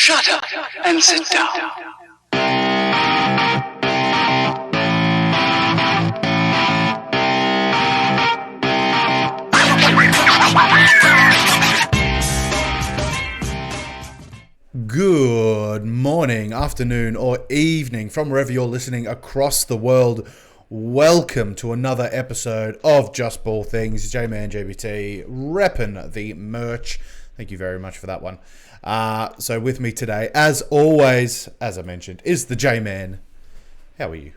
Shut up and sit down. Good morning, afternoon, or evening from wherever you're listening across the world. Welcome to another episode of Just Ball Things. J-Man JBT repping the merch. Thank you very much for that one. So with me today, as always, as I mentioned, is the J-Man. How are you?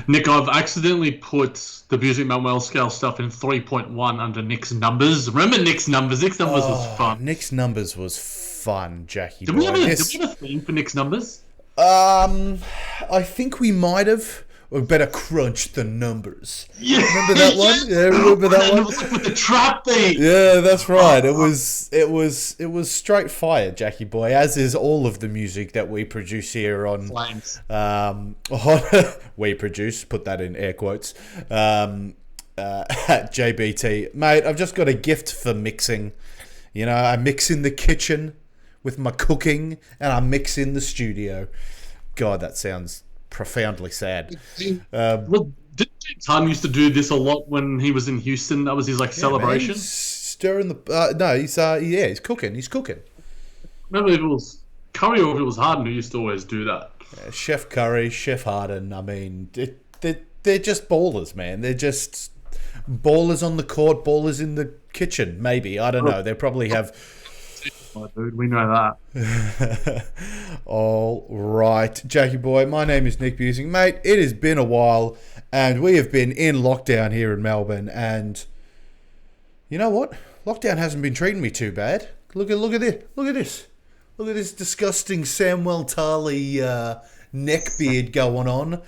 Nick, I've accidentally put the Music Manuel scale stuff in 3.1 under Nick's numbers. Remember Nick's numbers? Nick's numbers was fun. Nick's numbers was fun, Jackie. Did we have a theme for Nick's numbers? I think we might have. We better crunch the numbers. Yeah. Remember that one? Yeah, remember that one? With the trap thing. Yeah, that's right. It was straight fire, Jackie boy, as is all of the music that we produce here on Flames. We produce, put that in air quotes, at JBT. Mate, I've just got a gift for mixing. You know, I mix in the kitchen with my cooking and I mix in the studio. God, that sounds profoundly sad. Well, did James Harden used to do this a lot when he was in Houston? That was his celebration. Man, he's stirring the he's cooking. He's cooking. Remember if it was Curry or if it was Harden who used to always do that. Yeah, Chef Curry, Chef Harden. I mean, they're just ballers, man. They're just ballers on the court, ballers in the kitchen. Maybe, I don't know. They probably have. Oh, dude, we know that. All right, Jackie boy, my name is Nick Busing. Mate, it has been a while, and we have been in lockdown here in Melbourne, and you know what? Lockdown hasn't been treating me too bad. Look at this. Look at this disgusting Samuel Tarly neck beard going on,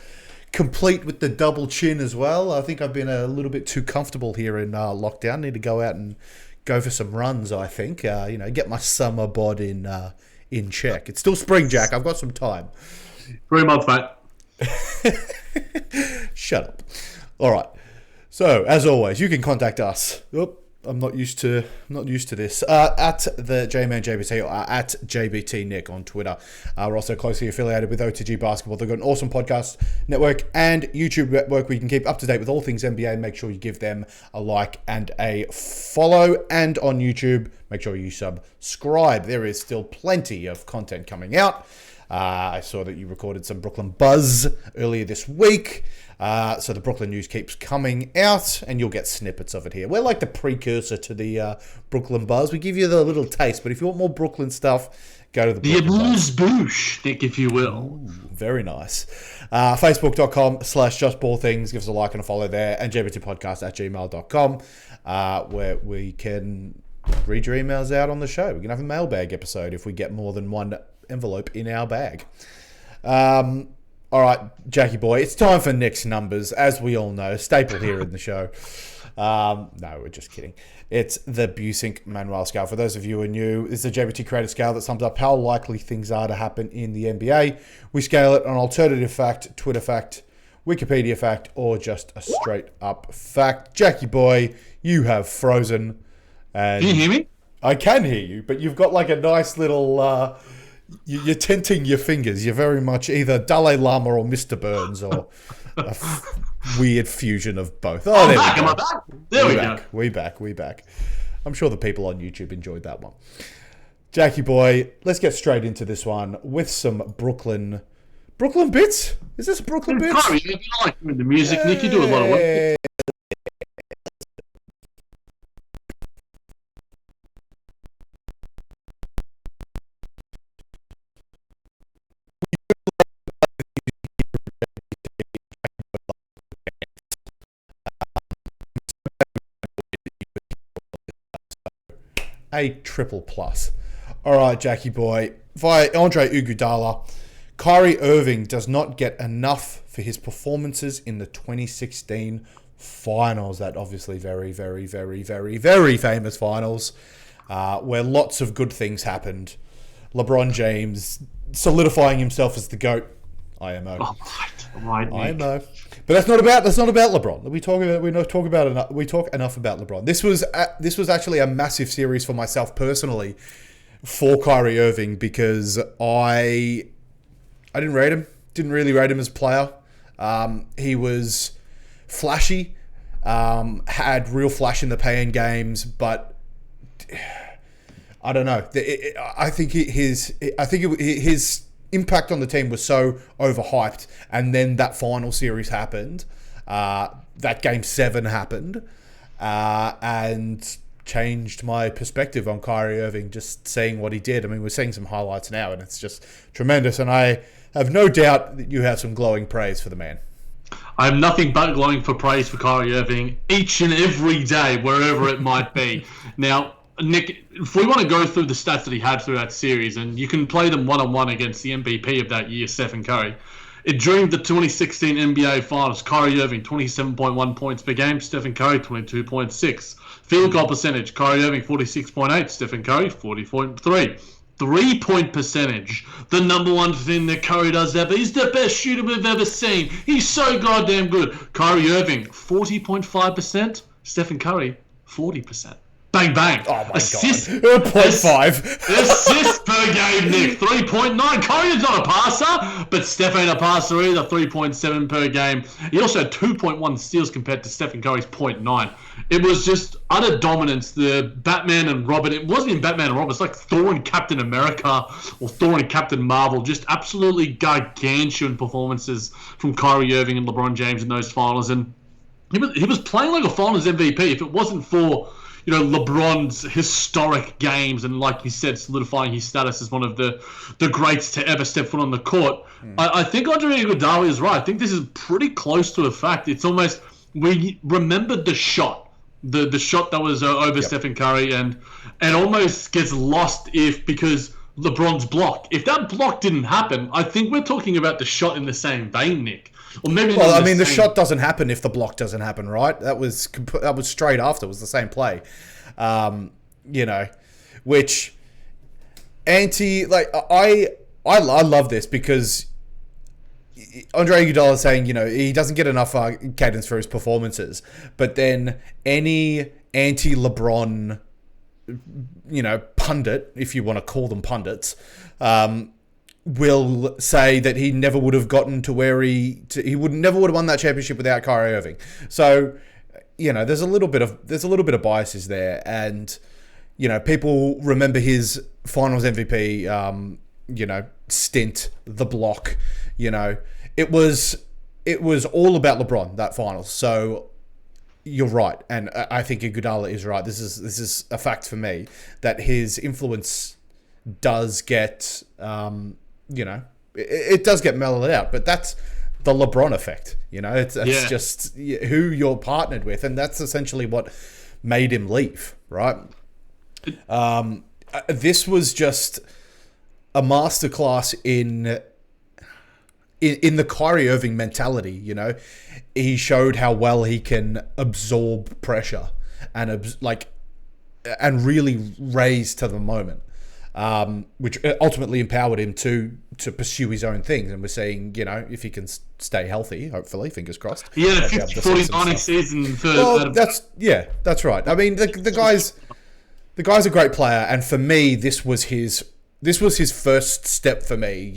complete with the double chin as well. I think I've been a little bit too comfortable here in lockdown. Need to go out and go for some runs, I think. Get my summer bod in check. It's still spring, Jack. I've got some time. 3 months, mate. Shut up. All right. So, as always, you can contact us. I'm not used to this. At the J-Man JBT or at JBT Nick on Twitter. We're also closely affiliated with OTG Basketball. They've got an awesome podcast network and YouTube network where you can keep up to date with all things NBA. Make sure you give them a like and a follow. And on YouTube, make sure you subscribe. There is still plenty of content coming out. I saw that you recorded some Brooklyn Buzz earlier this week. So the Brooklyn news keeps coming out, and you'll get snippets of it here. We're like the precursor to the Brooklyn Buzz. We give you the little taste, but if you want more Brooklyn stuff, go to the Brooklyn Blues Boosh, Nick, if you will. Ooh, very nice. Facebook.com/JustBallThings. Give us a like and a follow there. And jbtpodcast@gmail.com, where we can read your emails out on the show. We can have a mailbag episode if we get more than one envelope in our bag. All right, Jackie boy, it's time for Nick's numbers, as we all know, staple here in the show. No, we're just kidding. It's the Busing Manuel scale. For those of you who are new, it's the JBT creator scale that sums up how likely things are to happen in the NBA. We scale it on alternative fact, Twitter fact, Wikipedia fact, or just a straight up fact. Jackie boy, you have frozen. And can you hear me? I can hear you, but you've got like a nice little... You're tenting your fingers. You're very much either Dalai Lama or Mr. Burns or a weird fusion of both. Oh, there we go. Am I back? There we go. We back. I'm sure the people on YouTube enjoyed that one. Jackie boy, let's get straight into this one with some Brooklyn bits. Is this Brooklyn bits? Kyrie, you like doing the music, Nick. You do a lot of work. A triple plus. All right, Jackie boy. Via Andre Iguodala, Kyrie Irving does not get enough for his performances in the 2016 finals. That obviously very, very, very, very, very famous finals where lots of good things happened. LeBron James solidifying himself as the GOAT. IMO. Oh, right, IMO. But that's not about LeBron. We talk enough about LeBron. This was actually a massive series for myself personally, for Kyrie Irving because I didn't rate him. Didn't really rate him as a player. He was flashy, had real flash in the pay-in games, but I don't know. I think his impact on the team was so overhyped, and then that final series happened. That Game 7 happened, and changed my perspective on Kyrie Irving, just seeing what he did. I mean, we're seeing some highlights now, and it's just tremendous, and I have no doubt that you have some glowing praise for the man. I have nothing but glowing for praise for Kyrie Irving each and every day, wherever it might be. Now, Nick, if we want to go through the stats that he had through that series, and you can play them one-on-one against the MVP of that year, Stephen Curry. During the 2016 NBA Finals, Kyrie Irving, 27.1 points per game. Stephen Curry, 22.6. Field goal percentage, Kyrie Irving, 46.8. Stephen Curry, 40.3. 3-point percentage, the number one thing that Curry does ever. He's the best shooter we've ever seen. He's so goddamn good. Kyrie Irving, 40.5%. Stephen Curry, 40%. Bang, bang. Oh, my Assist, God. 0.5. Assists per game, Nick. 3.9. Curry is not a passer, but Steph ain't a passer either. 3.7 per game. He also had 2.1 steals compared to Stephen Curry's 0.9. It was just utter dominance. The Batman and Robin. It wasn't even Batman and Robin. It's like Thor and Captain America or Thor and Captain Marvel. Just absolutely gargantuan performances from Kyrie Irving and LeBron James in those finals. And he was playing like a finals MVP. If it wasn't for LeBron's historic games and, like you said, solidifying his status as one of the greats to ever step foot on the court. I think Andre Iguodala is right. I think this is pretty close to a fact. It's almost, we remembered the shot, the shot that was over Stephen Curry, and almost gets lost because LeBron's block. If that block didn't happen, I think we're talking about the shot in the same vein, Nick. Or maybe the shot doesn't happen if the block doesn't happen, right? That was straight after. It was the same play, which I love this because Andre Iguodala is saying, he doesn't get enough cadence for his performances, but then any anti-LeBron, pundit, if you want to call them pundits, will say that he never would have gotten to where he never would have won that championship without Kyrie Irving. So, there's a little bit of biases there, and people remember his Finals MVP, stint, the block. It was all about LeBron, that Finals. So you're right, and I think Iguodala is right. This is a fact for me that his influence does get. It does get mellowed out, but that's the LeBron effect. It's just who you're partnered with, and that's essentially what made him leave, right? This was just a masterclass in the Kyrie Irving mentality. He showed how well he can absorb pressure and really raise to the moment. Which ultimately empowered him to pursue his own things. And we're seeing, if he can stay healthy, hopefully, fingers crossed. Yeah, 50-40 season for... Well, that's right. I mean, the guy's a great player, and for me, this was his first step for me.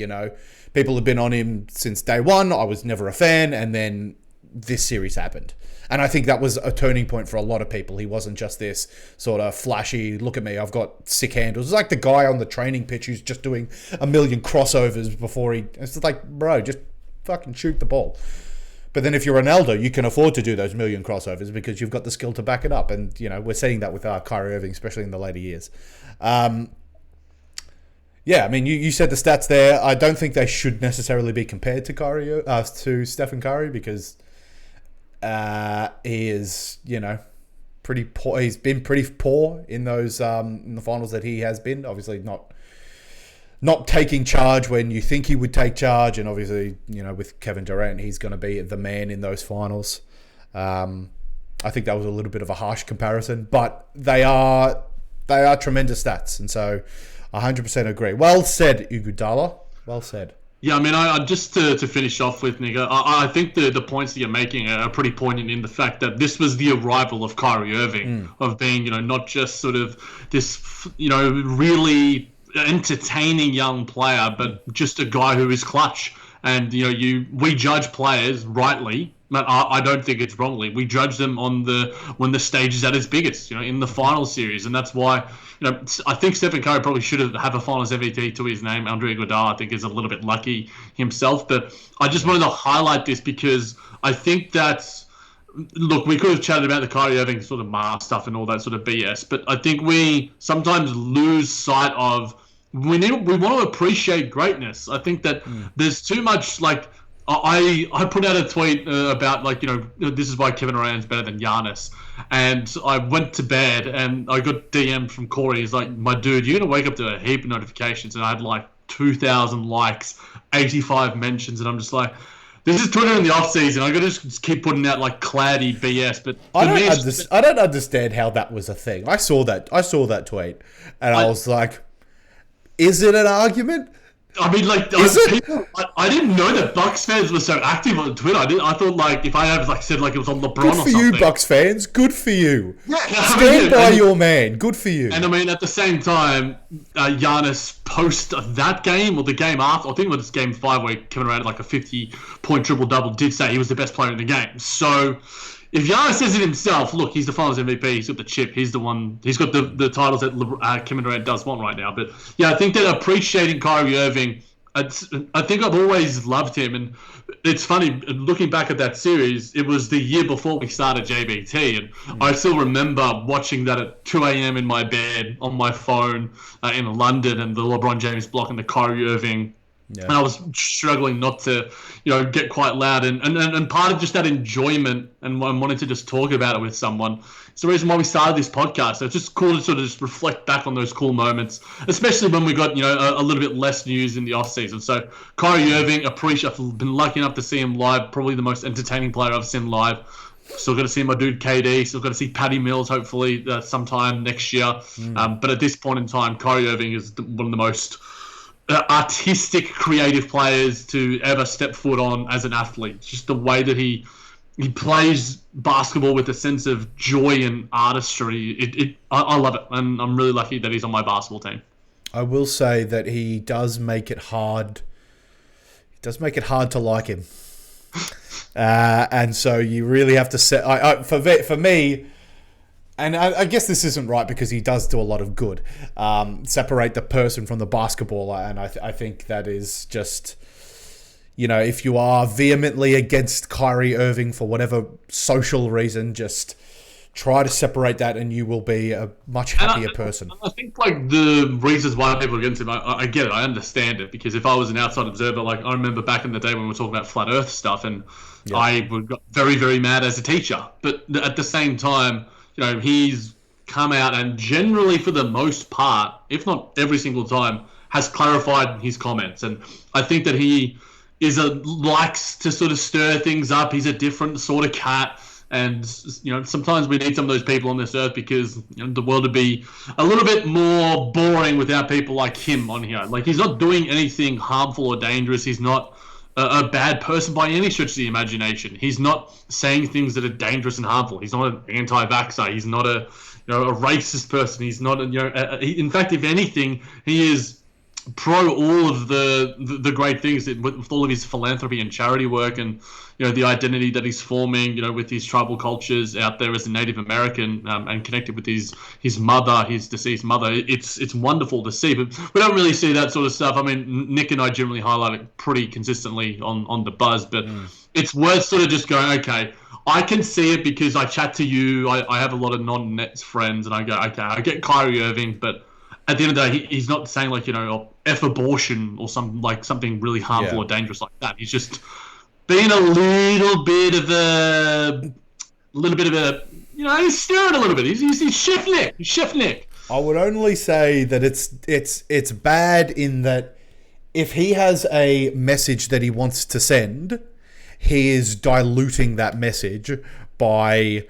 People have been on him since day one. I was never a fan, and then this series happened. And I think that was a turning point for a lot of people. He wasn't just this sort of flashy, look at me, I've got sick handles. It's like the guy on the training pitch who's just doing a million crossovers before it's like, bro, just fucking shoot the ball. But then if you're Ronaldo, you can afford to do those million crossovers because you've got the skill to back it up. And, we're seeing that with Kyrie Irving, especially in the later years. You said the stats there. I don't think they should necessarily be compared to Stephen Curry because... he is, pretty poor. He's been pretty poor in those in the finals that he has been. Obviously, not taking charge when you think he would take charge, and obviously, with Kevin Durant, he's going to be the man in those finals. I think that was a little bit of a harsh comparison, but they are tremendous stats, and so 100% agree. Well said, Iguodala. Well said. Yeah, I mean, I just to finish off with, Nick, I think the points that you're making are pretty poignant in the fact that this was the arrival of Kyrie Irving, of being, not just sort of this, really entertaining young player, but just a guy who is clutch. And we judge players rightly, but I don't think it's wrongly. We judge them on when the stage is at its biggest, in the final series, and that's why I think Stephen Curry probably should have a Finals MVP to his name. Andre Iguodala, I think, is a little bit lucky himself, but I just wanted to highlight this because I think that. Look, we could have chatted about the Kyrie Irving sort of mask stuff and all that sort of BS, but I think we sometimes lose sight of we want to appreciate greatness. I think that there's too much I put out a tweet about this is why Kevin Durant's better than Giannis, and I went to bed and I got DM from Corey. He's like, "My dude, you're gonna wake up to a heap of notifications," and I had 2,000 likes, 85 mentions, and I'm just like. This is Twitter in the off season. I got to just keep putting out cloudy BS. But I don't understand how that was a thing. I saw that tweet, and I was like, "Is it an argument?" I mean, I didn't know that Bucks fans were so active on Twitter. I thought if I had said it was on LeBron Good or something. for you, Bucks fans. Good for you. Yeah, Stand by your man. Good for you. And I mean, at the same time, Giannis post that game or the game after, I think it was game 5 where Kevin Durant had a 50-point triple-double, did say he was the best player in the game. So if Giannis says it himself, look, he's the Finals MVP. He's got the chip. He's the one. He's got the titles that Kevin Durant does want right now. But yeah, I think that appreciating Kyrie Irving, I think I've always loved him. And it's funny, looking back at that series, it was the year before we started JBT. And I still remember watching that at 2 a.m. in my bed on my phone in London, and the LeBron James block and the Kyrie Irving. Yeah. And I was struggling not to, get quite loud. And part of just that enjoyment and wanting to just talk about it with someone, it's the reason why we started this podcast. So it's just cool to sort of just reflect back on those cool moments, especially when we got, a little bit less news in the off season. So Kyrie Irving, I've been lucky enough to see him live, probably the most entertaining player I've seen live. Still got to see my dude KD. Still got to see Patty Mills, hopefully sometime next year. But at this point in time, Kyrie Irving is one of the most artistic, creative players to ever step foot on as an athlete. Just the way that he plays basketball with a sense of joy and artistry. I love it, and I'm really lucky that he's on my basketball team. I will say that he does make it hard. He does make it hard to like him, and so you really have to set. For me. And I guess this isn't right because he does do a lot of good. Separate the person from the basketballer, and I think that is just, if you are vehemently against Kyrie Irving for whatever social reason, just try to separate that, and you will be a much happier person. I think the reasons why people are against him, I get it, I understand it, because if I was an outside observer, I remember back in the day when we were talking about flat Earth stuff, and I got very, very mad as a teacher, but at the same time. He's come out and generally, for the most part, if not every single time, has clarified his comments. And I think that he likes to sort of stir things up. He's a different sort of cat. And, sometimes we need some of those people on this earth because the world would be a little bit more boring without people like him on here. He's not doing anything harmful or dangerous. He's not a bad person by any stretch of the imagination. He's not saying things that are dangerous and harmful. He's not an anti-vaxxer. He's not a racist person. He's not in fact, if anything, he is pro all of the great things with all of his philanthropy and charity work, and the identity that he's forming with his tribal cultures out there as a Native American, and connected with his mother, his deceased mother. It's wonderful to see, but we don't really see that sort of stuff. I mean, Nick and I generally highlight it pretty consistently on the Buzz, but it's worth sort of just going, okay, I can see it because I chat to you. I have a lot of non-Nets friends, and I go, okay, I get Kyrie Irving, but at the end of the day, he's not saying F abortion or something really harmful or dangerous like that. He's just being a little bit of a, he's stirring a little bit. He's Chef Nick. He's Chef Nick. I would only say that it's bad in that if he has a message that he wants to send, he is diluting that message by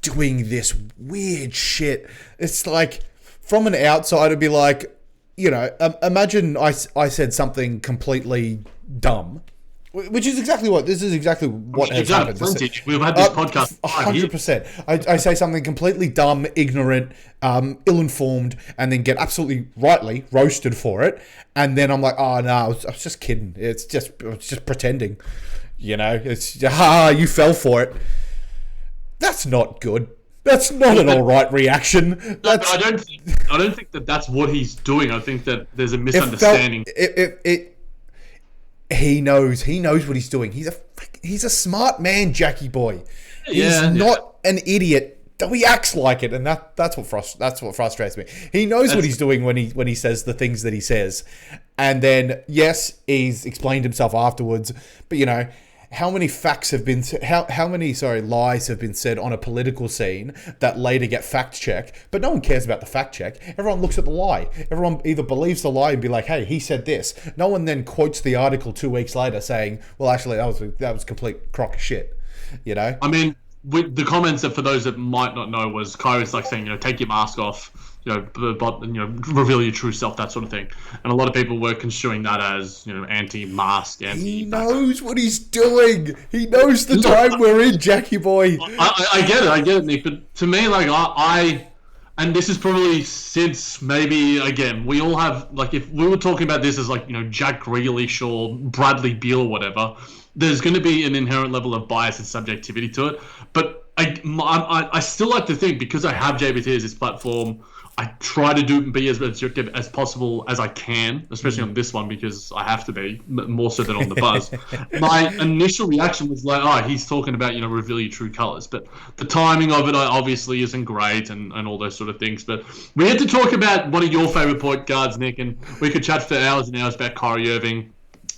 doing this weird shit. It's from an outsider, it'd be imagine I said something completely dumb, Which is exactly what has happened. We've had this podcast 100%. I say something completely dumb, ignorant, ill-informed, and then get absolutely rightly roasted for it. And then I'm like, oh no, I was just kidding. I was just pretending. You know, it's you fell for it. That's not good. That's not an all right reaction. I don't think that that's what he's doing. I think that there's a misunderstanding. He knows what he's doing. He's a smart man, Jackie boy. He's not an idiot, though he acts like it, and that's what frustrates me. He knows what he's doing when he says the things that he says, and then yes, he's explained himself afterwards. But you know, how many lies have been said on a political scene that later get fact checked, but no one cares about the fact check. Everyone looks at the lie. Everyone either believes the lie and be like, hey, he said this. No one then quotes the article 2 weeks later saying, well, actually, that was complete crock of shit. You know? I mean, with the comments that for those that might not know was Kyrie's like saying, you know, take your mask off, reveal your true self, that sort of thing. And a lot of people were construing that as, you know, anti-mask, He knows what he's doing. He knows the time we're in, Jackie boy. I get it, Nick. But to me, like, and this is probably since maybe, again, we all have, like, if we were talking about this as, like, you know, Jack Grealish or Bradley Beal or whatever, there's going to be an inherent level of bias and subjectivity to it. But I still like to think, because I have JBT as this platform, I try to be as objective as possible as I can, especially on this one, because I have to be, more so than on the buzz. My initial reaction was like, oh, he's talking about, you know, reveal your true colours. But the timing of it obviously isn't great and all those sort of things. But we had to talk about one of your favourite point guards, Nick, and we could chat for hours and hours about Kyrie Irving,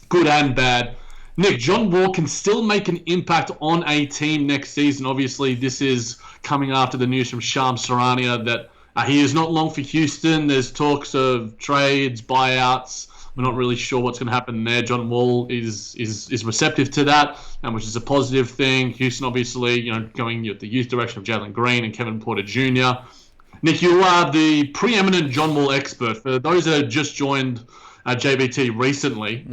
good and bad. Nick, John Wall can still make an impact on a team next season. Obviously, this is coming after the news from Shams Charania that he is not long for Houston. There's talks of trades, buyouts. We're not really sure what's going to happen there. John Wall is receptive to that, which is a positive thing. Houston, obviously, you know, going the youth direction of Jalen Green and Kevin Porter Jr. Nick, you are the preeminent John Wall expert. For those that have just joined JBT recently,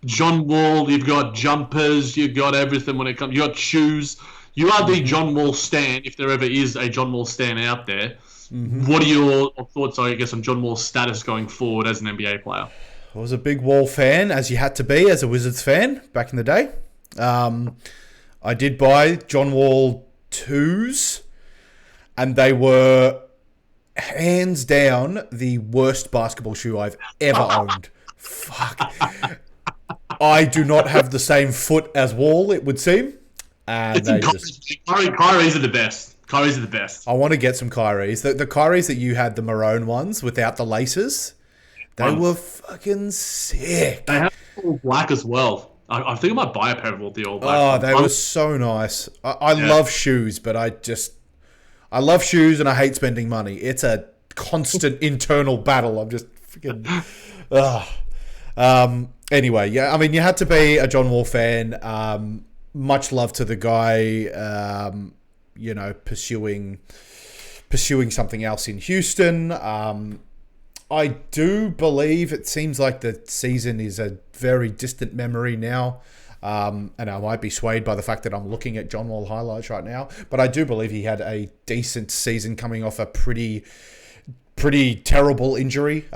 John Wall, you've got jumpers, you've got everything when it comes. You got shoes. You are the John Wall stan, if there ever is a John Wall stan out there. What are your thoughts, I guess, on John Wall's status going forward as an NBA player? I was a big Wall fan, as you had to be as a Wizards fan back in the day. I did buy John Wall 2s, and they were hands down the worst basketball shoe I've ever owned. Fuck. I do not have the same foot as Wall, it would seem. And Kyrie's are the best. Kyrie's are the best. I want to get some Kyries. The Kyries that you had, the maroon ones without the laces, they were fucking sick. They have all black as well. I think I might buy a pair of all the all black. Oh, they were so nice. I love shoes, but I love shoes and I hate spending money. It's a constant internal battle. I'm just freaking... Anyway, yeah, I mean, you had to be a John Wall fan. Much love to the guy, you know, pursuing something else in Houston. I do believe it seems like the season is a very distant memory now. And I might be swayed by the fact that I'm looking at John Wall highlights right now. But I do believe he had a decent season coming off a pretty terrible injury.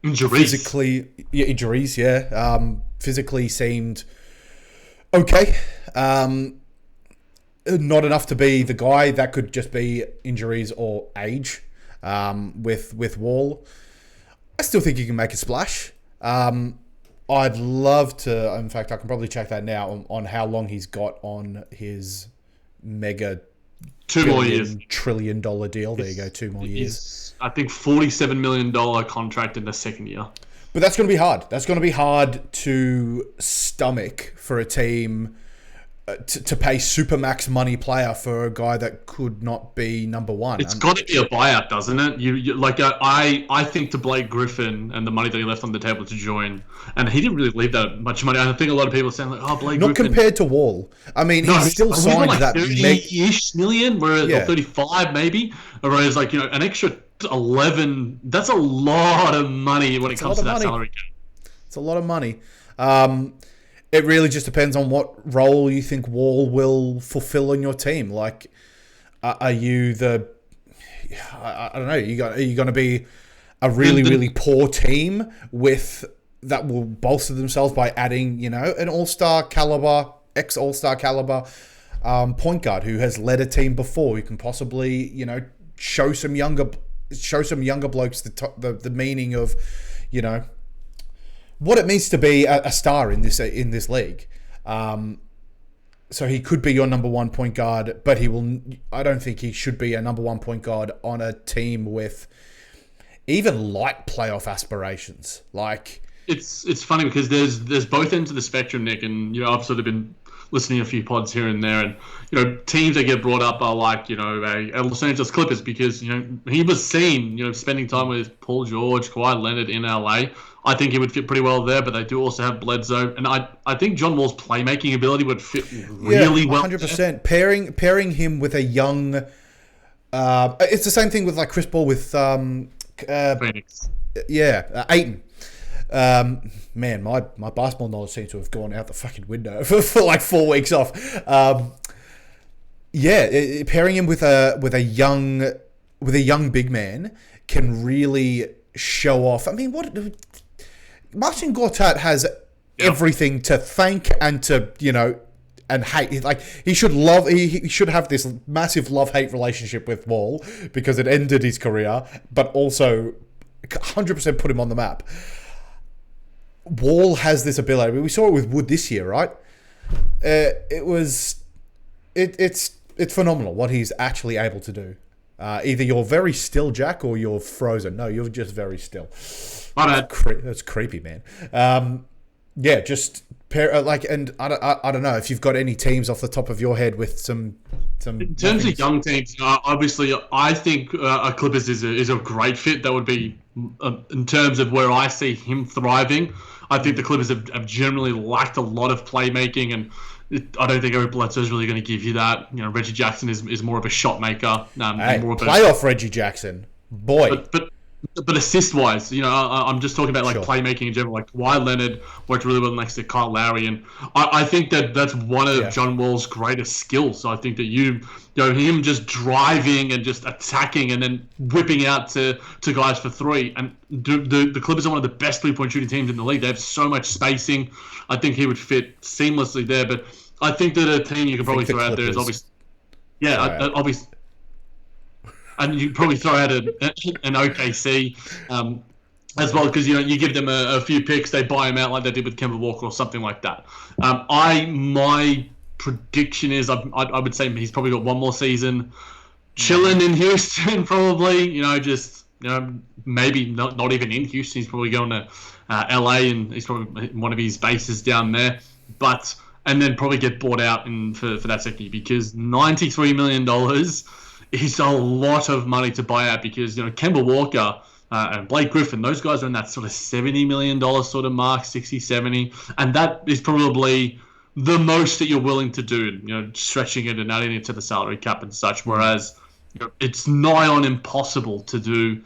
Injuries, yeah. Physically seemed okay. Not enough to be the guy. That could just be injuries or age. With Wall, I still think he can make a splash. I'd love to. In fact, I can probably check that now on how long he's got on his mega 2 more years $1 trillion deal. There you go, 2 more years. I think $47 million contract in the second year. But that's going to be hard. That's going to be hard to stomach for a team to pay supermax money player for a guy that could not be number one. It's got to be a buyout, doesn't it? You like I think to Blake Griffin and the money that he left on the table to join, and he didn't really leave that much money. I think a lot of people are saying like, oh, Blake not Griffin. compared to Wall. I mean, he still signed like that 30-ish million, or 35 maybe, whereas like, you know, an extra 11. That's a lot of money when it comes to that salary cap. It's a lot of money. it really just depends on what role you think Wall will fulfill in your team. Like, are you the... I don't know. Are you going to be a really, really poor team that will bolster themselves by adding, an all-star caliber, ex-all-star caliber point guard who has led a team before, who can possibly, show some younger blokes the meaning of, what it means to be a star in this league. So he could be your number one point guard, but I don't think he should be a number one point guard on a team with even light playoff aspirations. Like, it's funny because there's both ends of the spectrum, Nick, and I've sort of been listening to a few pods here and there, and teams that get brought up are like Los Angeles Clippers, because he was seen spending time with Paul George, Kawhi Leonard in LA. I think he would fit pretty well there, but they do also have Bledsoe, and I think John Wall's playmaking ability would fit really well. 100%. Pairing him with a young, it's the same thing with like Chris Paul with Phoenix. Ayton. Man, my basketball knowledge seems to have gone out the fucking window for like 4 weeks off. Pairing him with a young big man can really show off. I mean, Marcin Gortat has everything to thank and to and hate. Like, he should have this massive love-hate relationship with Wall because it ended his career, but also 100% put him on the map. Wall has this ability. We saw it with Wood this year, right? It's phenomenal what he's actually able to do. Either you're very still, Jack, or you're frozen. No, you're just very still. That's creepy, man. Just pair and I don't know if you've got any teams off the top of your head with some. In terms of young teams, obviously, I think Clippers is a great fit. That would be in terms of where I see him thriving. I think the Clippers have generally lacked a lot of playmaking, and I don't think Eric Bledsoe is really going to give you that. Reggie Jackson is more of a shot maker. More of playoff Reggie Jackson, boy. But assist-wise, I'm just talking about Sure. playmaking in general. Like, Kawhi Leonard worked really well next to Kyle Lowry, and I think that's one of John Wall's greatest skills. So I think that him just driving and just attacking and then whipping out to guys for three. And the Clippers are one of the best three-point shooting teams in the league. They have so much spacing. I think he would fit seamlessly there. But I think that a team you could probably throw out there is obviously, obviously. And you probably throw out an OKC as well, because you give them a few picks, they buy him out like they did with Kemba Walker or something like that. My prediction is I would say he's probably got one more season chilling in Houston, probably. Maybe not even in Houston. He's probably going to LA, and he's probably one of his bases down there. And then probably get bought out for that second year, because $93 million is a lot of money to buy out, because Kemba Walker and Blake Griffin, those guys are in that sort of $70 million sort of mark, 60, 70, and that is probably the most that you're willing to do, stretching it and adding it to the salary cap and such, whereas it's nigh on impossible to do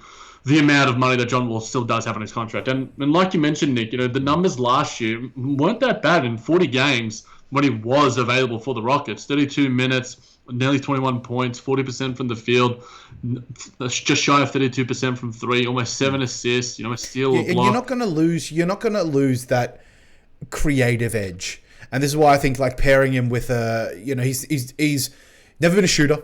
the amount of money that John Wall still does have on his contract. And like you mentioned, Nick, the numbers last year weren't that bad in 40 games when he was available for the Rockets. 32 minutes, nearly 21 points, 40% from the field, just shy of 32% from three, almost 7 assists, a steal, a block. And you're not going to lose that creative edge. And this is why I think pairing him with he's never been a shooter.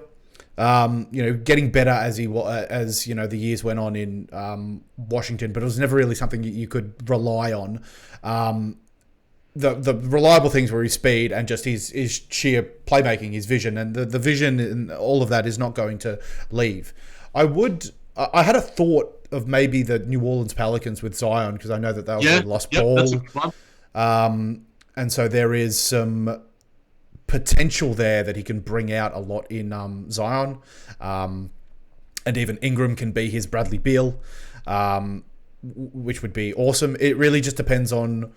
Getting better as the years went on in Washington, but it was never really something you could rely on. The reliable things were his speed and just his sheer playmaking, his vision, and the vision and all of that is not going to leave. I had a thought of maybe the New Orleans Pelicans with Zion, because I know that they lost Paul. That's a good one. And so there is some potential there that he can bring out a lot in Zion. And even Ingram can be his Bradley Beal, which would be awesome. It really just depends on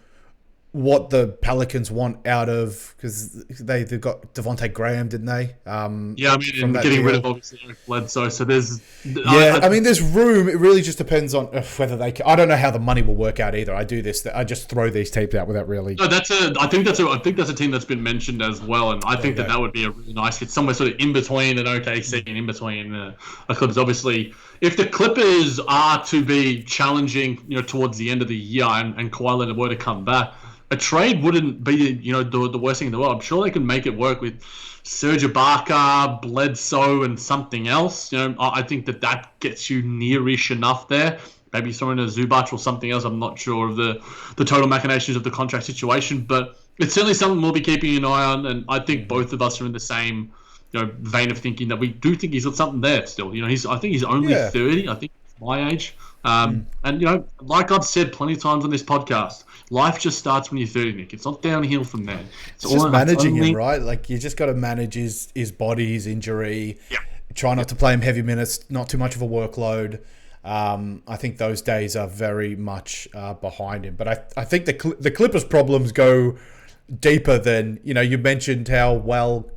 what the Pelicans want out of, because they've got Devontae Graham, didn't they? Yeah, I mean, and getting rid of obviously Eric Bledsoe. So there's I mean, there's room. It really just depends on whether they can. I don't know how the money will work out either. I just throw these tapes out without really. No, I think that's a team that's been mentioned as well, and I think that would be a really nice fit, somewhere sort of in between an OKC and in between the Clippers. Obviously, if the Clippers are to be challenging, towards the end of the year, and Kawhi Leonard were to come back, a trade wouldn't be, the worst thing in the world. I'm sure they can make it work with Serge Ibaka, Bledsoe, and something else. I think that gets you nearish enough there. Maybe throwing a Zubac or something else. I'm not sure of the total machinations of the contract situation, but it's certainly something we'll be keeping an eye on. And I think both of us are in the same, vein of thinking that we do think he's got something there still. I think he's only 30. I think he's my age. And like I've said plenty of times on this podcast, life just starts when you're 30, Nick. It's not downhill from there. It's just managing him, right? Like, you just got to manage his body, his injury. Yeah. Try not to play him heavy minutes, not too much of a workload. I think those days are very much behind him. But I think the Clippers' problems go deeper than, you mentioned how well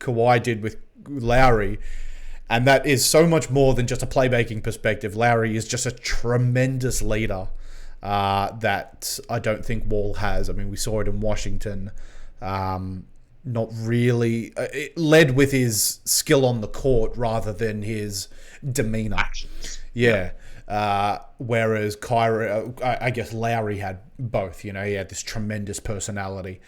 Kawhi did with Lowry. And that is so much more than just a playmaking perspective. Lowry is just a tremendous leader that I don't think Wall has. I mean, we saw it in Washington. Not really. It led with his skill on the court rather than his demeanor. Actions. Yeah. Whereas Kyrie, I guess Lowry had both. He had this tremendous personality.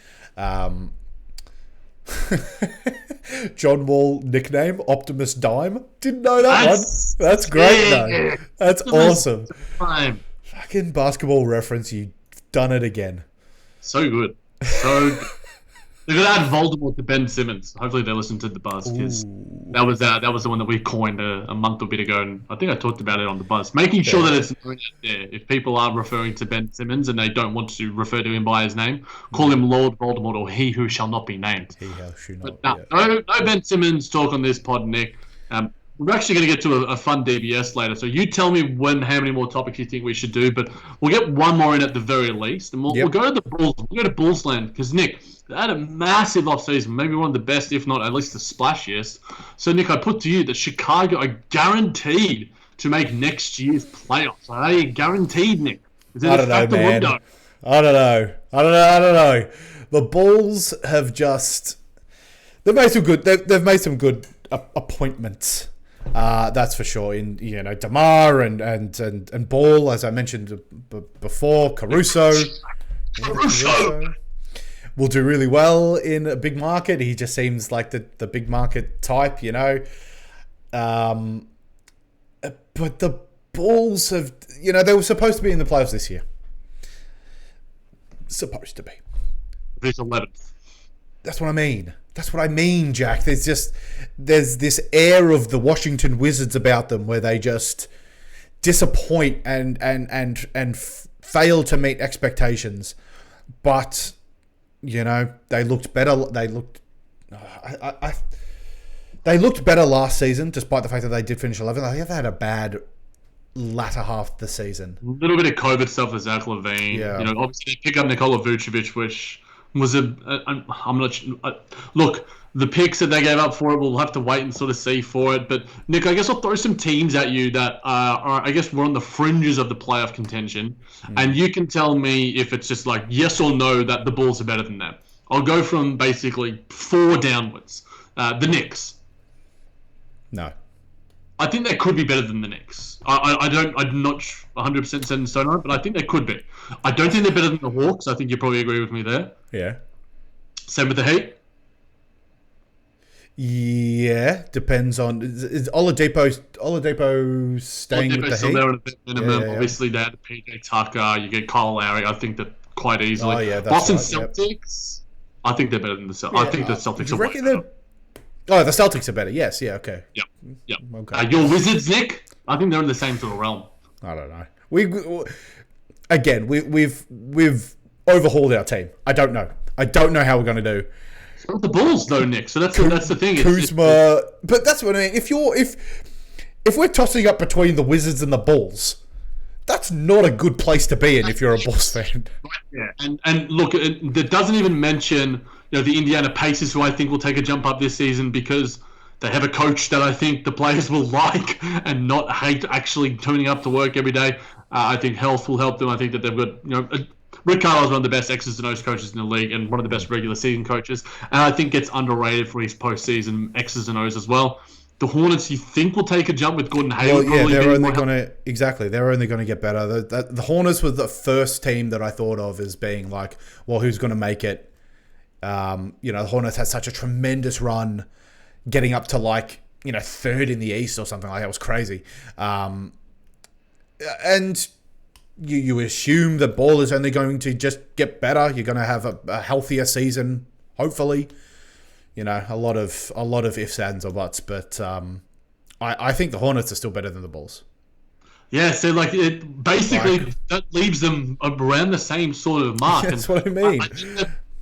John Wall nickname Optimus Dime. Didn't know that one. That's great though. That's awesome. Fucking Basketball Reference, you've done it again. So good. So good. They're gonna add Voldemort to Ben Simmons. Hopefully they listen to the buzz, because that was the one that we coined a month or bit ago, and I think I talked about it on the buzz. Making sure that it's known out there. If people are referring to Ben Simmons and they don't want to refer to him by his name, call him Lord Voldemort or He Who Shall Not Be Named. He Who Shall Not. But no Ben Simmons talk on this pod, Nick. We're actually going to get to a fun DBS later, so you tell me how many more topics you think we should do, but we'll get one more in at the very least, and we'll go to the Bulls. We'll go to Bulls land, because, Nick, they had a massive offseason, maybe one of the best, if not at least the splashiest. So, Nick, I put to you that Chicago are guaranteed to make next year's playoffs. Are they guaranteed, Nick? I don't know, man. I don't know. The Bulls have just... They've made some good appointments. That's for sure. In DeMar and Ball, as I mentioned before, Caruso will do really well in a big market. He just seems like the big market type, But the Bulls have, they were supposed to be in the playoffs this year. Supposed to be. There's 11th. That's what I mean, Jack. There's this air of the Washington Wizards about them, where they just disappoint and fail to meet expectations. But they looked better. They looked better last season, despite the fact that they did finish 11th. I think they had a bad latter half of the season. A little bit of COVID stuff with Zach LaVine. Yeah. Obviously they pick up Nikola Vucevic, which was I'm not. Look, the picks that they gave up for it, we'll have to wait and sort of see for it. But Nick, I guess I'll throw some teams at you that are, I guess, we're on the fringes of the playoff contention, and you can tell me if it's just like yes or no that the Bulls are better than them. I'll go from basically 4 downwards. The Knicks. No. I think they could be better than the Knicks. I'm not 100% set in stone on it, but I think they could be. I don't think they're better than the Hawks. I think you probably agree with me there. Yeah. Same with the Heat. Yeah, depends on is Oladipo staying with the still Heat? there at a bit minimum. Yeah. Obviously, they had PJ Tucker. You get Kyle Lowry. I think that quite easily. Oh yeah, that's Boston right, Celtics. Yep. I think they're better than the Celtics. Yeah, I think the Celtics are way better. Oh, the Celtics are better. Yes, yeah, okay. Yep. Okay. Your Wizards, Nick. I think they're in the same sort of realm. I don't know. We've overhauled our team. I don't know how we're going to do. So the Bulls, though, Nick. So that's the thing. Kuzma, but that's what I mean. If we're tossing up between the Wizards and the Bulls, that's not a good place to be in if you're a Bulls fan. Yeah, and look, it doesn't even mention the Indiana Pacers, who I think will take a jump up this season because they have a coach that I think the players will like and not hate actually tuning up to work every day. I think health will help them. I think that they've got Rick Carlisle is one of the best X's and O's coaches in the league and one of the best regular season coaches, and I think gets underrated for his postseason X's and O's as well. The Hornets, you think, will take a jump with Gordon Hayward? Well, yeah, they're only going to They're only going to get better. The Hornets were the first team that I thought of as being like, well, who's going to make it? The Hornets had such a tremendous run, getting up to third in the East or something like that. It was crazy. And you assume the ball is only going to just get better. You're going to have a healthier season, hopefully. A lot of ifs, ands, or buts, but I think the Hornets are still better than the Bulls. Yeah, so that leaves them around the same sort of mark. That's what I mean.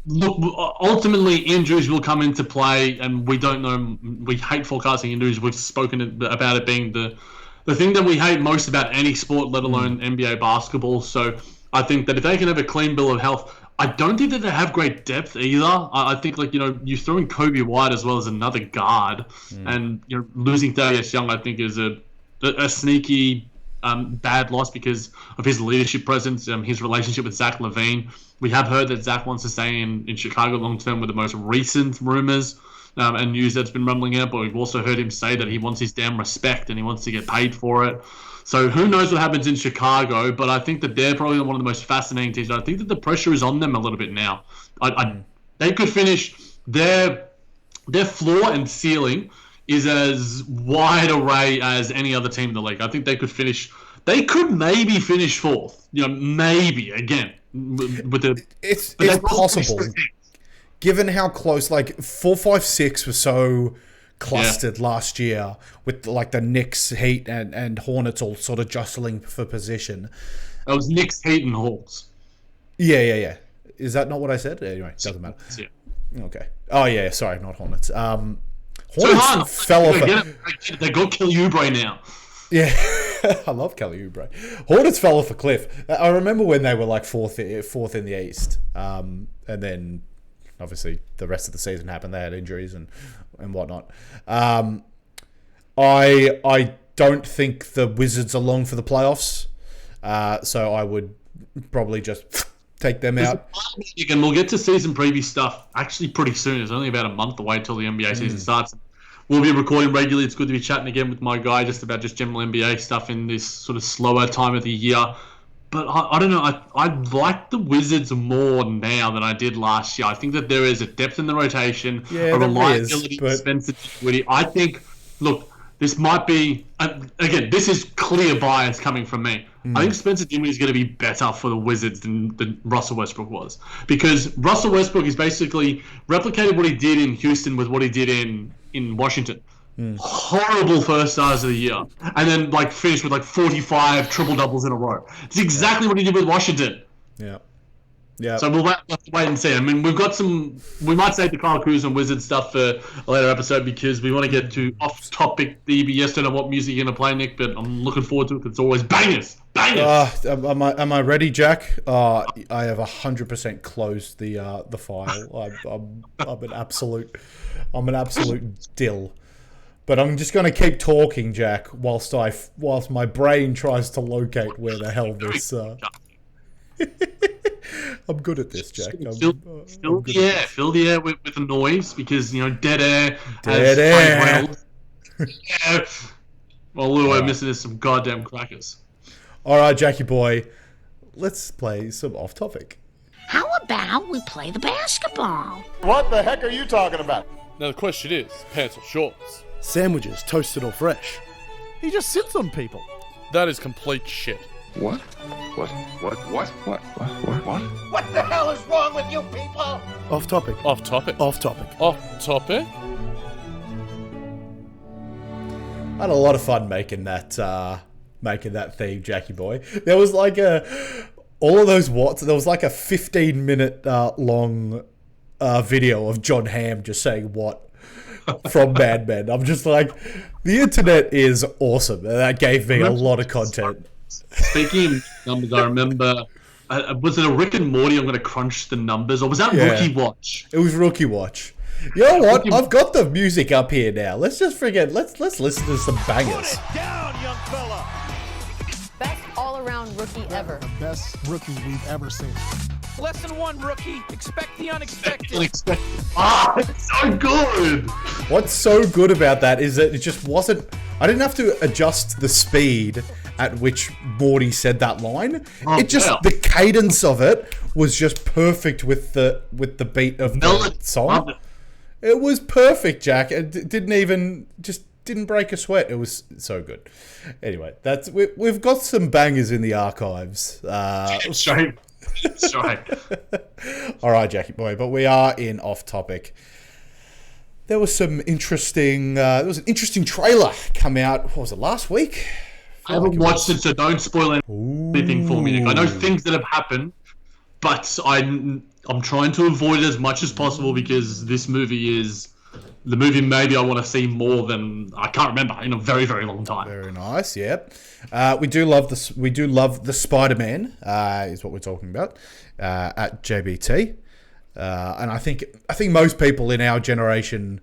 Look, ultimately injuries will come into play, and we don't know. We hate forecasting injuries. We've spoken about it being the thing that we hate most about any sport, let alone NBA basketball. So I think that if they can have a clean bill of health, I don't think that they have great depth either. I think you throw in Kobe White as well as another guard, and losing Thaddeus Young I think is a sneaky bad loss because of his leadership presence, his relationship with Zach LaVine. We have heard that Zach wants to stay in Chicago long term with the most recent rumors and news that's been rumbling out, but we've also heard him say that he wants his damn respect and he wants to get paid for it. So who knows what happens in Chicago, but I think that they're probably one of the most fascinating teams. I think that the pressure is on them a little bit now. They could finish their floor and ceiling is as wide array as any other team in the league. I think they could maybe finish fourth. Maybe again with the. It's possible, given how close 4, 5, 6 was so clustered last year with the Knicks, Heat, and Hornets all sort of jostling for position. It was Knicks, Heat, and Hawks. Yeah. Is that not what I said? Anyway, doesn't matter. Yeah. Okay. Oh yeah, sorry, not Hornets. Hornets fell off. They got Kelly Oubre now. Yeah, I love Kelly Oubre. Hornets fell off a cliff. I remember when they were fourth in the East, and then obviously the rest of the season happened. They had injuries and whatnot. I don't think the Wizards are long for the playoffs, so I would probably just take them out. And we'll get to season preview stuff actually pretty soon. It's only about a month away till the NBA season starts. We'll be recording regularly. It's good to be chatting again with my guy just about just general NBA stuff in this sort of slower time of the year. But I don't know. I like the Wizards more now than I did last year. I think that there is a depth in the rotation, a reliability, Spencer Dinwiddie. I think, look, this might be, again, this is clear bias coming from me. I think Spencer Dinwiddie is going to be better for the Wizards than Russell Westbrook was. Because Russell Westbrook is basically replicated what he did in Houston with what he did in Washington. Horrible first stars of the year. And then finished with 45 triple-doubles in a row. It's exactly what he did with Washington. Yeah. So we'll have to wait and see. I mean, we might save the Kyle Kuzma and Wizard stuff for a later episode because we want to get to off-topic DBS. Don't know what music you're going to play, Nick, but I'm looking forward to it. It's always bangers. Am I ready, Jack? I have 100% closed the file. I'm an absolute dill. But I'm just going to keep talking, Jack, whilst my brain tries to locate where the hell this. I'm good at this, Jack. Fill the air with the noise because dead air. Dead air. Yeah. Well, all we're missing is some goddamn crackers. All right, Jackie boy, let's play some off topic. How about we play the basketball? What the heck are you talking about? Now the question is, pants or shorts? Sandwiches, toasted or fresh? He just sits on people. That is complete shit. What? What What the hell is wrong with you people? Off topic. Off topic. Off topic. Off topic? I had a lot of fun making that theme, Jackie boy. There was all of those watts. There was a 15-minute long video of John Hamm just saying what from Mad Men. I'm just the internet is awesome. That gave me a lot of content. Speaking of numbers, I remember, was it a Rick and Morty? I'm going to crunch the numbers, or was that Rookie Watch? It was Rookie Watch. You know what? I've got the music up here now. Let's just forget. Let's listen to some bangers. Down, young fella. Best all-around rookie ever. The best rookie we've ever seen. Lesson 1, rookie. Expect the unexpected. It's so good. What's so good about that is that it just wasn't. I didn't have to adjust the speed at which Morty said that line. The cadence of it was just perfect with the beat of the song. It was perfect, Jack. It didn't break a sweat. It was so good. Anyway, we've got some bangers in the archives. That's right. All right, Jackie boy, but we are in off topic. There was some interesting. There was an interesting trailer come out. What was it, last week? I haven't watched it, so don't spoil anything for me, Nick. I know things that have happened, but I'm trying to avoid it as much as possible because this movie is the movie maybe I want to see more than I can't remember in a very, very long time. Very nice, yeah. We do love this. We do love the Spider-Man. Is what we're talking about at JBT, and I think most people in our generation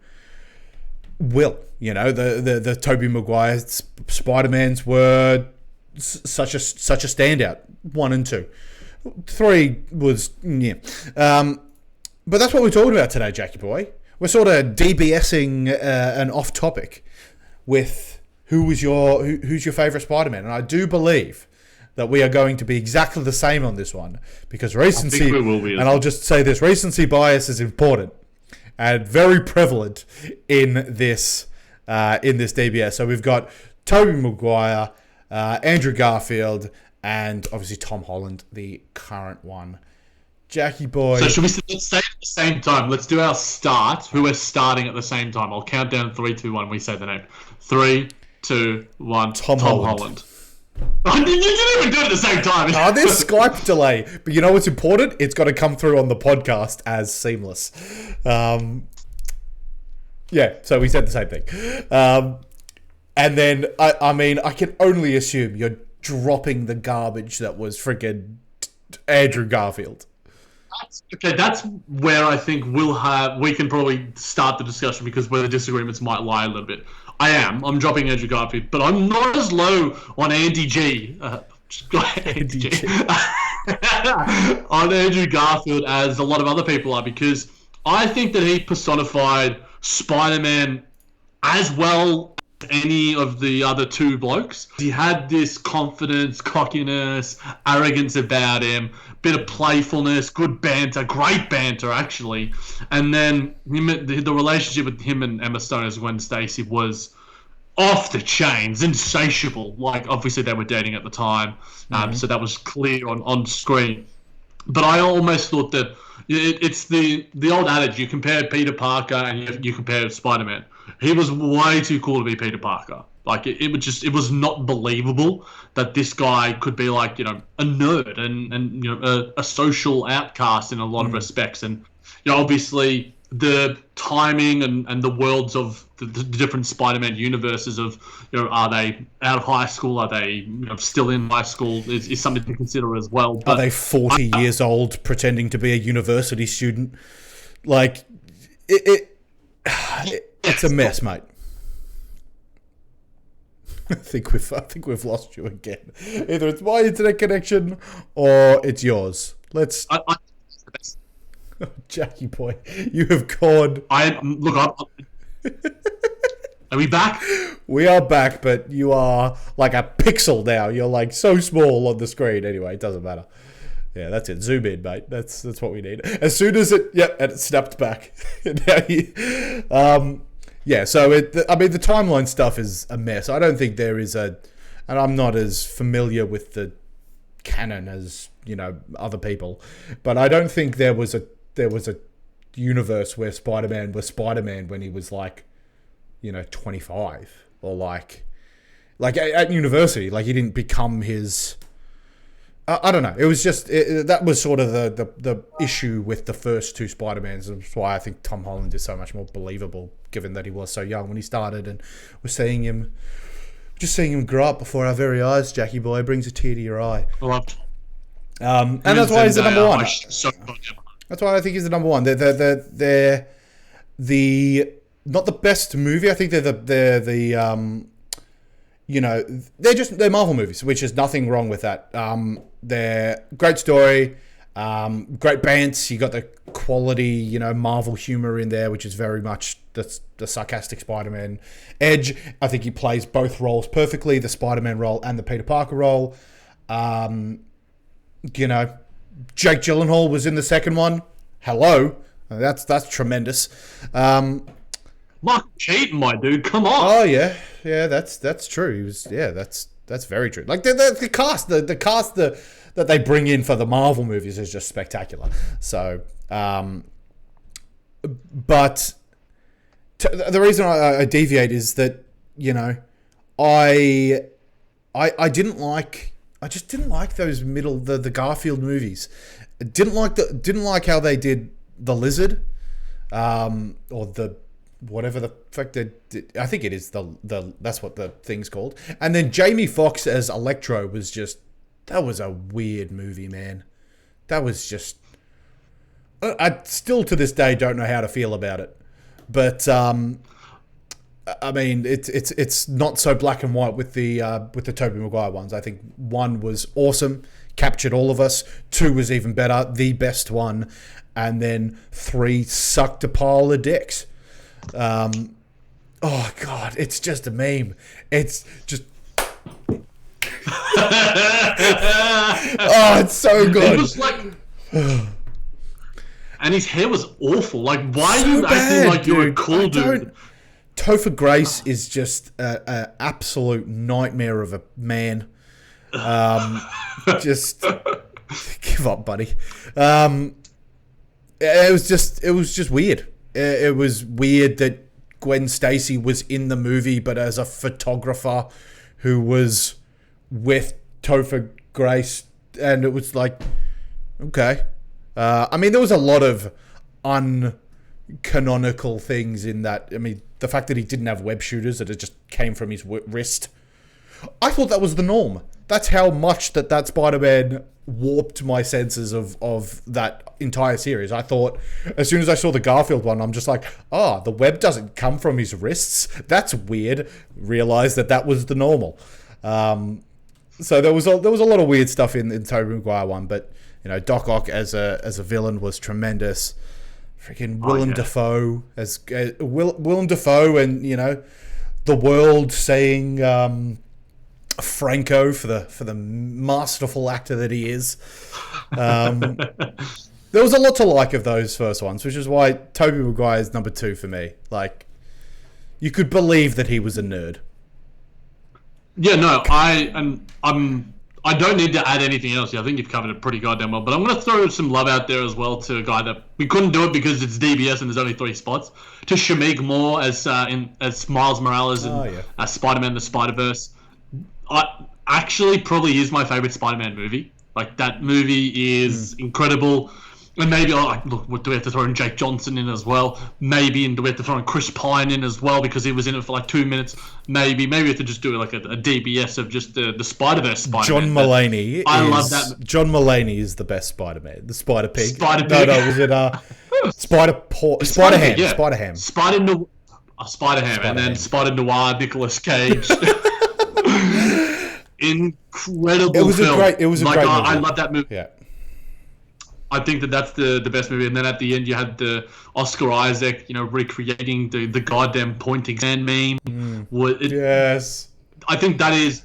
will. You know, the Tobey Maguire Spider-Mans were such a standout. 1 and 2. 3 was but that's what we're talking about today, Jackie boy. We're sort of DBSing an off topic with who's your favorite Spider-Man, and I do believe that we are going to be exactly the same on this one because recency. I think we will be, and I'll just say this: recency bias is important and very prevalent in this DBS. So we've got Tobey Maguire, Andrew Garfield, and obviously Tom Holland, the current one. Jackie boy. So should we let's say at the same time? Let's do our start. Who we're starting at the same time? I'll count down 3, 2, 1. We say the name. 3, 2, 1. Tom Holland. You didn't even do it at the same time. There's Skype delay, but you know what's important? It's got to come through on the podcast as seamless. Yeah, so we said the same thing. And then I mean, I can only assume you're dropping the garbage that was friggin' Andrew Garfield. That's where I think we can probably start the discussion because where the disagreements might lie a little bit. I'm dropping Andrew Garfield, but I'm not as low on Andy G. On Andrew Garfield as a lot of other people are because I think that he personified Spider-Man as well as any of the other 2 blokes. He had this confidence, cockiness, arrogance about him, bit of playfulness, good banter, great banter actually. And then the relationship with him and Emma Stone as Gwen Stacy was off the chains, insatiable. Like obviously they were dating at the time, so that was clear on screen. But I almost thought that it's the old adage: you compare Peter Parker and you compare Spider-Man. He was way too cool to be Peter Parker. Like it was not believable that this guy could be like, you know, a nerd and you know a social outcast in a lot of respects. And you know, obviously the timing and the worlds of the different Spider-Man universes of, you know, are they out of high school? Are they, you know, still in high school? Is something to consider as well. But are they 40 years old pretending to be a university student? Like it's a mess, mate. I think we've lost you again. Either it's my internet connection or it's yours. Let's. Jackie boy, you have gone. Are we back? We are back, but you are like a pixel now. You're like so small on the screen. Anyway, it doesn't matter. Yeah, that's it. Zoom in, mate. That's what we need. As soon as and it snapped back. Yeah, so I mean, the timeline stuff is a mess. I don't think there is and I'm not as familiar with the canon as, you know, other people, but I don't think there was a universe where Spider-Man was Spider-Man when he was like, you know, 25 or like at university. Like he didn't become his. I don't know. It was just that was sort of the issue with the first 2 Spider-Mans. That's why I think Tom Holland is so much more believable, given that he was so young when he started, and we're seeing him just seeing him grow up before our very eyes, Jackie boy, brings a tear to your eye. Loved. And that's why he's the number one. So That's why I think he's the number one. They're the not the best movie. I think they're the they're Marvel movies, which is nothing wrong with that. They're great story, great bands. You got the quality, Marvel humor in there, which is very much the sarcastic Spider-Man edge. I think he plays both roles perfectly, the Spider-Man role and the Peter Parker role. Jake Gyllenhaal was in the second one. Hello. That's tremendous. Mark Keaton, my dude, come on. Oh yeah, that's true. He was, that's very true. Like the cast that they bring in for the Marvel movies is just spectacular. So, but the reason I deviate is that I just didn't like those the Garfield movies. Didn't like how they did the Lizard, or the whatever the fuck they did. I think it is the that's what the thing's called. And then Jamie Foxx as Electro was that was a weird movie, man. That was just, I still to this day don't know how to feel about it. But I mean, it's not so black and white with the Tobey Maguire ones. I think 1 was awesome, captured all of us. 2 was even better, the best one, and then 3 sucked a pile of dicks. Oh god, it's just a meme. It's just oh, it's so good. It was like, and his hair was awful. Like, why are you acting like you're a cool dude? Topher Grace is just an absolute nightmare of a man. Just give up, buddy. It was just weird. It was weird that Gwen Stacy was in the movie, but as a photographer who was with Topher Grace, and it was like, okay. I mean, there was a lot of uncanonical things in that. I mean, the fact that he didn't have web shooters, that it just came from his wrist. I thought that was the norm. That's how much that Spider-Man warped my senses of that entire series. I thought, as soon as I saw the Garfield one, I'm just like, the web doesn't come from his wrists. That's weird. Realized that was the normal. So there was a lot of weird stuff in Tobey Maguire one, but Doc Ock as a villain was tremendous. Freaking Willem Dafoe as Willem Dafoe, and the world saying Franco for the masterful actor that he is. There was a lot to like of those first ones, which is why Tobey Maguire is number 2 for me. Like, you could believe that he was a nerd. Yeah, no, I don't need to add anything else. I think you've covered it pretty goddamn well. But I'm going to throw some love out there as well to a guy that we couldn't do it because it's DBS and there's only 3 spots. To Shamik Moore as Miles Morales and Spider-Man: The Spider-Verse. Actually, probably is my favorite Spider-Man movie. Like, that movie is incredible. And maybe, look, do we have to throw in Jake Johnson in as well? Maybe, and do we have to throw in Chris Pine in as well because he was in it for like 2 minutes? Maybe we have to just do like a DBS of just the Spider-Verse Spider-Man. John Mulaney. I love that. John Mulaney is the best Spider-Man. The Spider-Pig. Spider-Pig. No, was it Spider-Ham? Yeah. Spider-Ham. Spider-Ham, and then Spider-Noir, Nicolas Cage. Incredible film. It was a great movie. I love that movie. Yeah. I think that's the best movie. And then at the end, you had the Oscar Isaac, recreating the goddamn pointing hand meme. Yes. I think that is,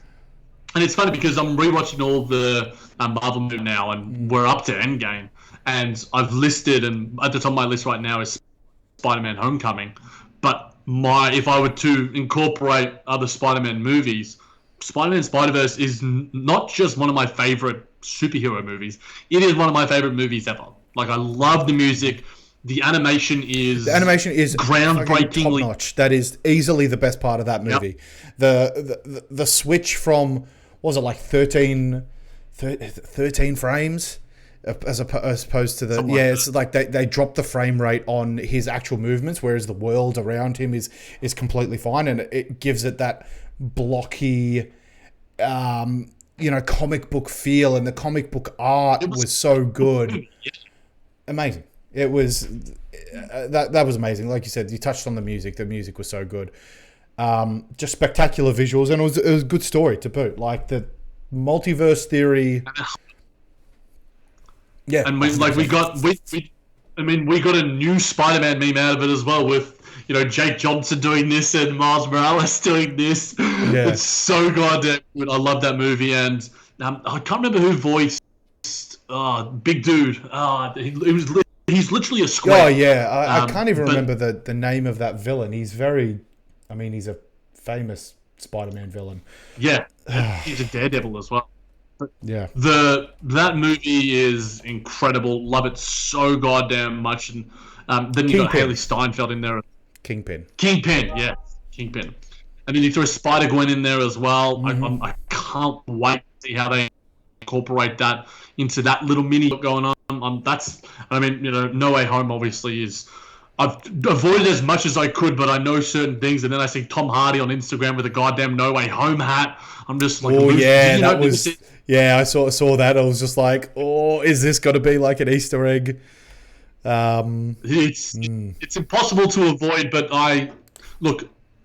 and it's funny because I'm rewatching all the Marvel movies now, and we're up to Endgame, and I've listed, and at the top of my list right now is Spider-Man: Homecoming. But if I were to incorporate other Spider-Man movies, Spider-Man: Spider-Verse is not just one of my favorite superhero movies. It is one of my favorite movies ever. Like, I love the music. The animation is groundbreakingly top notch. That is easily the best part of that movie. Yep. The switch from, what was it, like 13 frames as opposed to the it's like they dropped the frame rate on his actual movements, whereas the world around him is completely fine, and it gives it that blocky, comic book feel, and the comic book art was so good. Amazing. It was that was amazing. Like you said, you touched on the music. The music was so good. Just spectacular visuals, and it was a good story to boot. Like the multiverse theory. Yeah, and we got a new Spider-Man meme out of it as well, with Jake Johnson doing this and Miles Morales doing this. Yeah. It's so goddamn good. I love that movie, and I can't remember who voiced big dude. He's literally a square. Oh yeah, I can't even remember the name of that villain. He's he's a famous Spider-Man villain. Yeah, he's a Daredevil as well. Yeah, that movie is incredible. Love it so goddamn much. And then you got Haley Steinfeld in there. Kingpin, yeah, Kingpin. And then you throw Spider-Gwen in there as well. Mm-hmm. I can't wait to see how they incorporate that into that little mini going on. No Way Home obviously is. I've avoided as much as I could, but I know certain things, and then I see Tom Hardy on Instagram with a goddamn No Way Home hat. I'm just like, oh yeah, that was. Yeah, I saw that. I was just like, oh, is this going to be like an Easter egg? It's impossible to avoid, but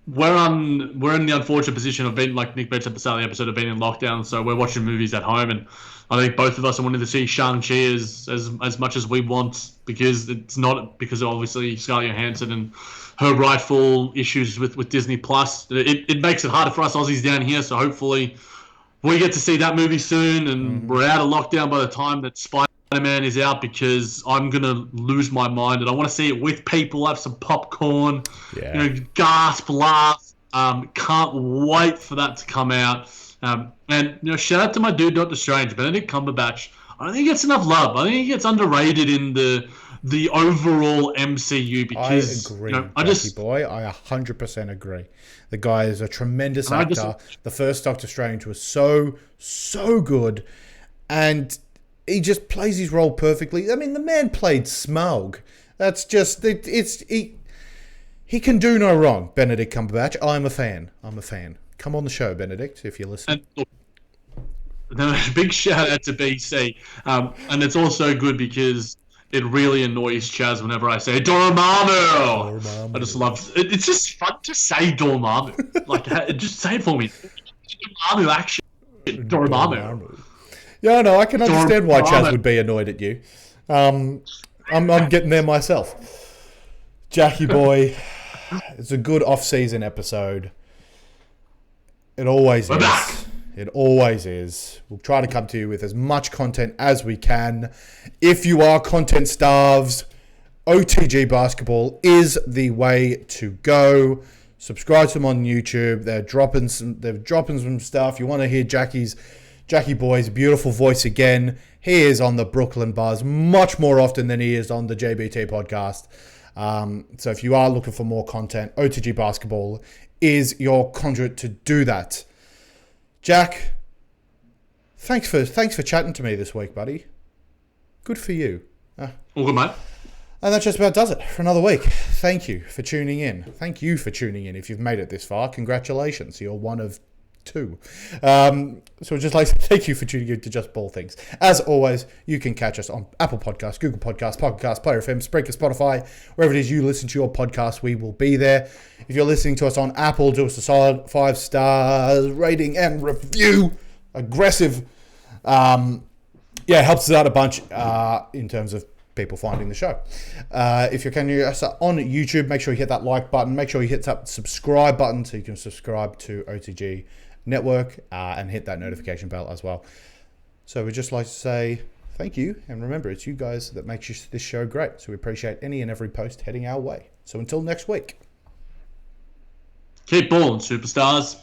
we're in the unfortunate position of being, like Nick mentioned at the start of the episode, of being in lockdown, so we're watching movies at home, and I think both of us are wanting to see Shang-Chi as much as we want, because it's not because of obviously Scarlett Johansson and her rightful issues with Disney Plus. It makes it harder for us Aussies down here, so hopefully we get to see that movie soon, and we're out of lockdown by the time that Spider-Man is out, because I'm going to lose my mind, and I want to see it with people, have some popcorn, gasp, laugh. Can't wait for that to come out. And shout out to my dude, Doctor Strange, Benedict Cumberbatch. I don't think he gets enough love. I think he gets underrated in the overall MCU, because I agree, boy. I 100% agree. The guy is a tremendous actor. The first Doctor Strange was so good, and he just plays his role perfectly. I mean, the man played Smaug. That's just he can do no wrong. Benedict Cumberbatch. I'm a fan. Come on the show, Benedict, if you're listening. And big shout out to BC, and it's also good because it really annoys Chaz whenever I say Dormammu. I just love it. It's just fun to say Dormammu. Like, just say it for me. Dormammu action. Dormammu. Yeah, no, I can understand why Chaz would be annoyed at you. I'm getting there myself. Jackie boy, it's a good off-season episode. It always is. Back. It always is. We'll try to come to you with as much content as we can. If you are content starved, OTG Basketball is the way to go. Subscribe to them on YouTube. They're dropping some stuff. You want to hear Jackie Boy's beautiful voice again. He is on the Brooklyn Buzz much more often than he is on the JBT podcast. So if you are looking for more content, OTG Basketball is your conduit to do that. Jack, thanks for chatting to me this week, buddy. Good for you. All good, mate. And that just about does it for another week. Thank you for tuning in. Thank you for tuning in. If you've made it this far, congratulations. You're one of two. So I'd just like to thank you for tuning in to Just Ball Things. As always, you can catch us on Apple Podcasts, Google Podcasts, Pocket Casts, Player FM, Spreaker, Spotify, wherever it is you listen to your podcast, we will be there. If you're listening to us on Apple, do us a solid 5 stars rating and review. Aggressive. Helps us out a bunch in terms of people finding the show. If you're catching us on YouTube, make sure you hit that like button. Make sure you hit that subscribe button so you can subscribe to OTG Network and hit that notification bell as well. So we'd just like to say thank you, and remember, it's you guys that makes this show great. So we appreciate any and every post heading our way. So until next week. Keep balling, superstars.